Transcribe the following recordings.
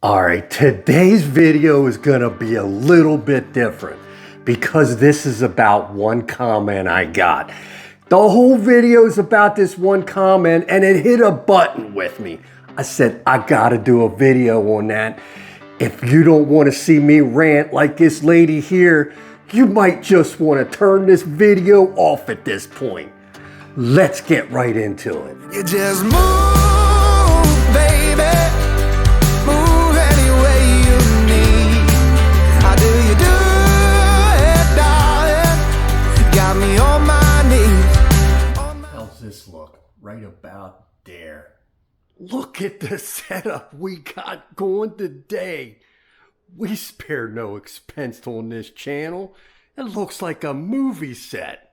All right, today's video is gonna be a little bit different because this is about one comment I got. The whole video is about this one comment and it hit a button with me. I said, I gotta do a video on that. If you don't wanna see me rant like this lady here, you might just wanna turn this video off at this point. Let's get right into it. You just move, baby. Move any way you need. How do you do it, darling? Got me on my knees. How's this look? Right about there. Look at the setup we got going today. We spared no expense on this channel. It looks like a movie set.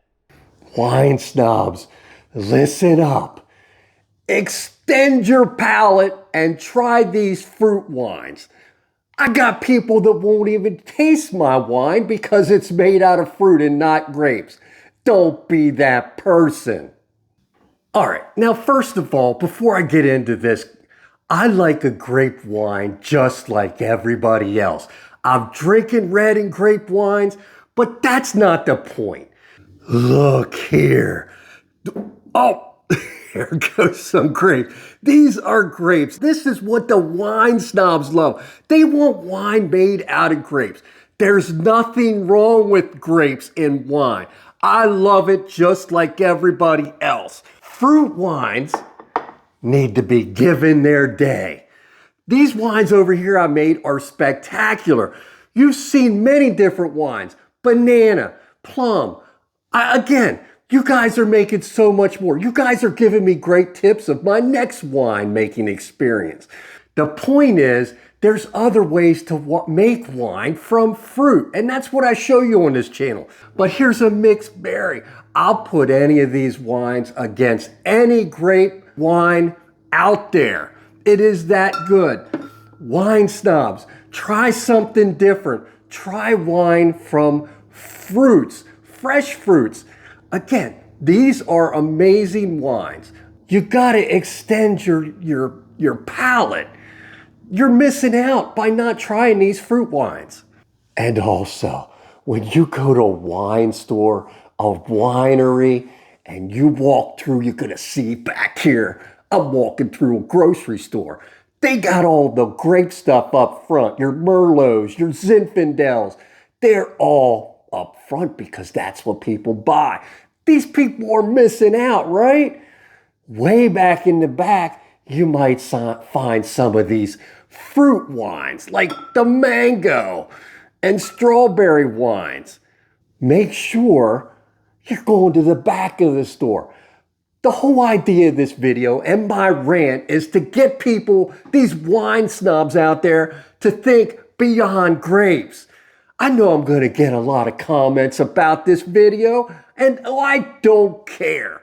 Wine snobs, listen up. Extend your palate and try these fruit wines. I got people that won't even taste my wine because it's made out of fruit and not grapes. Don't be that person. All right, now first of all, before I get into this, I like a grape wine just like everybody else. I'm drinking red and grape wines, but that's not the point. Look here. Oh, here goes some grape. These are grapes. This is what the wine snobs love. They want wine made out of grapes. There's nothing wrong with grapes in wine. I love it just like everybody else. Fruit wines need to be given their day. These wines over here I made are spectacular. You've seen many different wines. Banana, plum. Again, you guys are making so much more. You guys are giving me great tips of my next wine making experience. The point is, there's other ways to make wine from fruit, and that's what I show you on this channel. But here's a mixed berry. I'll put any of these wines against any grape wine out there. It is that good. Wine snobs, try something different. Try wine from fruits, fresh fruits. Again, these are amazing wines. You gotta extend your palate. You're missing out by not trying these fruit wines. And also, when you go to a wine store, a winery, and you walk through, you're gonna see back here, I'm walking through a grocery store. They got all the grape stuff up front, your Merlots, your Zinfandels. They're all up front because that's what people buy. These people are missing out, right? Way back in the back, you might find some of these fruit wines like the mango and strawberry wines. Make sure you're going to the back of the store. The whole idea of this video and my rant is to get people, these wine snobs out there, to think beyond grapes. I know I'm going to get a lot of comments about this video, and I don't care.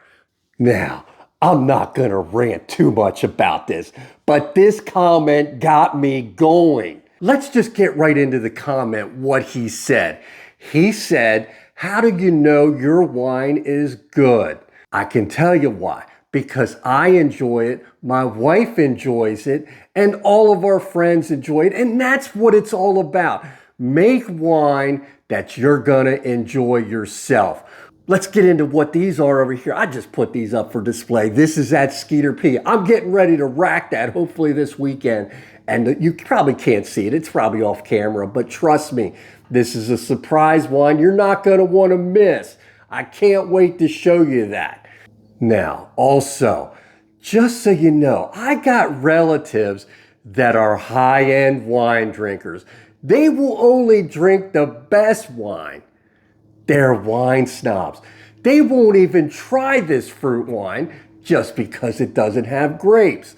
Now, I'm not going to rant too much about this, but this comment got me going. Let's just get right into the comment, what he said. He said, how do you know your wine is good? I can tell you why. Because I enjoy it, my wife enjoys it, and all of our friends enjoy it, and that's what it's all about. Make wine that you're gonna enjoy yourself. Let's get into what these are over here. I just put these up for display. This is at Skeeter P. I'm getting ready to rack that hopefully this weekend. And you probably can't see it. It's probably off camera, but trust me, this is a surprise wine you're not gonna wanna miss. I can't wait to show you that. Now, also, just so you know, I got relatives that are high-end wine drinkers. They will only drink the best wine. They're wine snobs. They won't even try this fruit wine just because it doesn't have grapes.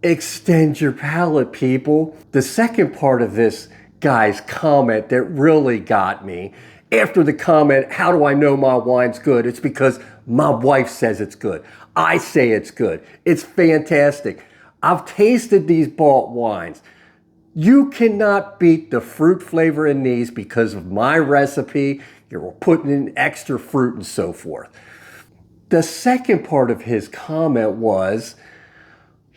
Extend your palate, people. The second part of this guy's comment that really got me, after the comment, how do I know my wine's good? It's because my wife says it's good. I say it's good. It's fantastic. I've tasted these bought wines. You cannot beat the fruit flavor in these because of my recipe. You're putting in extra fruit and so forth. The second part of his comment was,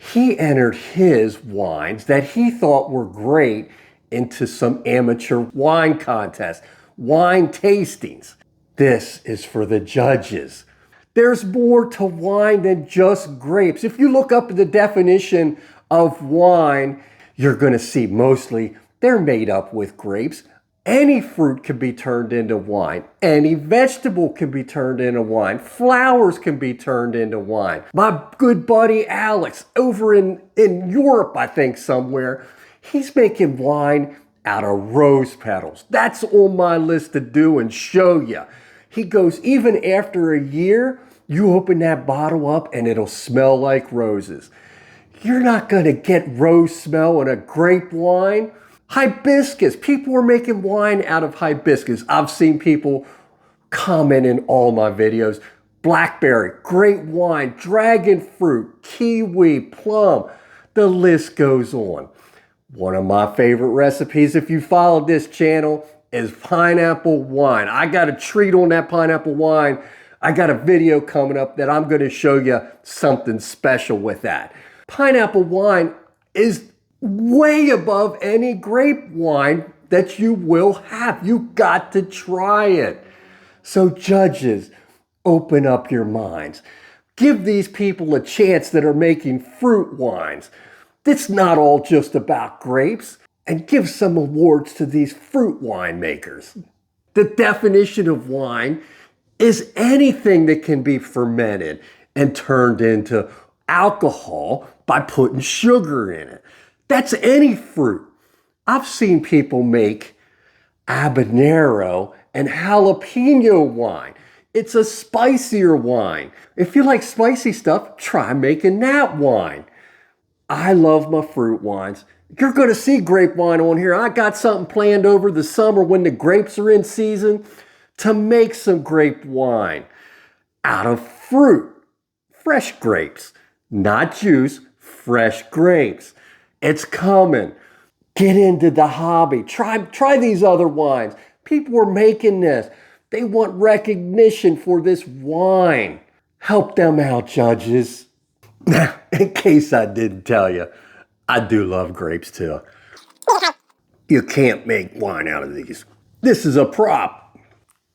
He entered his wines that he thought were great into some amateur wine contests, wine tastings. This is for the judges. There's more to wine than just grapes. If you look up the definition of wine, you're going to see mostly they're made up with grapes. Any fruit can be turned into wine. Any vegetable can be turned into wine. Flowers can be turned into wine. My good buddy Alex over in Europe, I think somewhere, he's making wine out of rose petals. That's on my list to do and show you. He goes, even after a year, you open that bottle up and it'll smell like roses. You're not going to get rose smell in a grape wine. Hibiscus. People are making wine out of hibiscus. I've seen people comment in all my videos. Blackberry, great wine, dragon fruit, kiwi, plum. The list goes on. One of my favorite recipes, if you followed this channel, is pineapple wine. I got a treat on that pineapple wine. I got a video coming up that I'm going to show you something special with that. Pineapple wine is way above any grape wine that you will have. You got to try it. So judges, open up your minds. Give these people a chance that are making fruit wines. It's not all just about grapes. And give some awards to these fruit winemakers. The definition of wine is anything that can be fermented and turned into alcohol by putting sugar in it. That's any fruit. I've seen people make habanero and jalapeno wine. It's a spicier wine. If you like spicy stuff, try making that wine. I love my fruit wines. You're going to see grape wine on here. I got something planned over the summer when the grapes are in season to make some grape wine out of fruit. Fresh grapes, not juice, fresh grapes. It's coming. Get into the hobby. Try these other wines. People are making this. They want recognition for this wine. Help them out, judges. Now, in case I didn't tell you, I do love grapes too. You can't make wine out of these. This is a prop.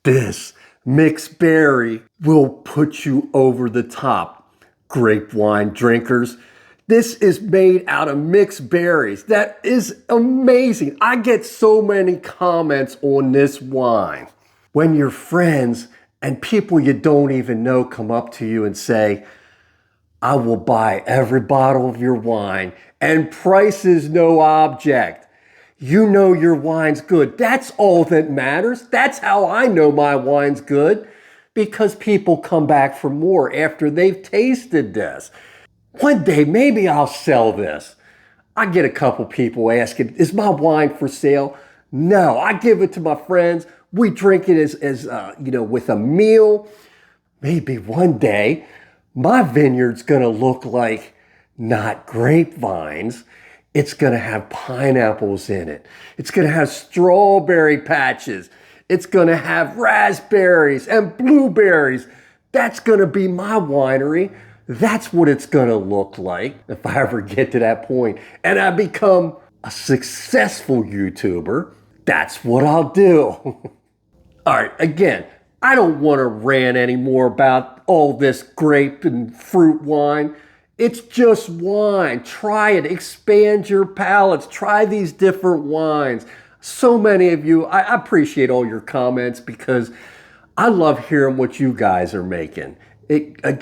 This mixed berry will put you over the top. Grape wine drinkers. This is made out of mixed berries. That is amazing. I get so many comments on this wine. When your friends and people you don't even know come up to you and say, I will buy every bottle of your wine, and price is no object. You know your wine's good. That's all that matters. That's how I know my wine's good, because people come back for more after they've tasted this. One day, maybe I'll sell this. I get a couple people asking, is my wine for sale? No, I give it to my friends. We drink it as with a meal. Maybe one day, my vineyard's gonna look like not grapevines. It's gonna have pineapples in it. It's gonna have strawberry patches. It's gonna have raspberries and blueberries. That's gonna be my winery. That's what it's gonna look like if I ever get to that point and I become a successful YouTuber. That's what I'll do. All right, again, I don't want to rant anymore about all this grape and fruit wine. It's just wine. Try it. Expand your palates. Try these different wines. So many of you, I appreciate all your comments because I love hearing what you guys are making. It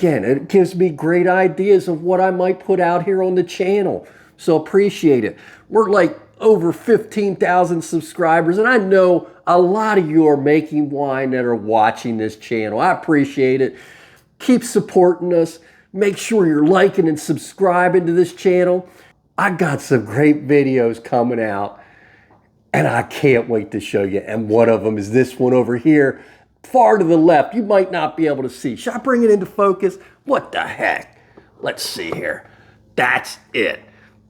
gives me great ideas of what I might put out here on the channel. So appreciate it. We're like over 15,000 subscribers, and I know a lot of you are making wine that are watching this channel. I appreciate it. Keep supporting us. Make sure you're liking and subscribing to this channel. I got some great videos coming out, and I can't wait to show you. And one of them is this one over here, far to the left. You might not be able to see. Should I bring it into focus? What the heck? Let's see here. That's it.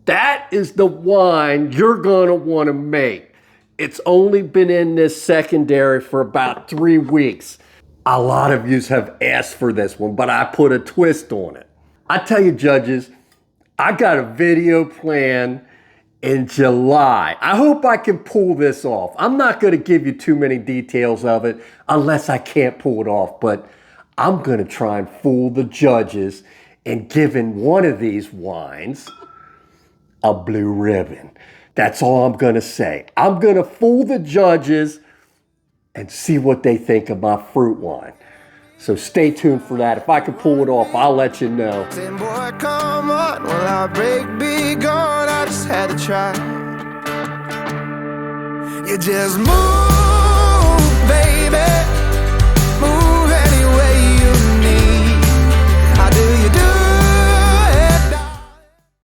That is the wine you're going to want to make. It's only been in this secondary for about 3 weeks. A lot of you have asked for this one, but I put a twist on it. I tell you, judges, I got a video planned in July. I hope I can pull this off. I'm not going to give you too many details of it unless I can't pull it off, but I'm going to try and fool the judges in giving one of these wines a blue ribbon. That's all I'm going to say. I'm going to fool the judges and see what they think of my fruit wine. So stay tuned for that. If I can pull it off, I'll let you know. Saying, boy, come on, will our break be gone? I just had to try. You just move.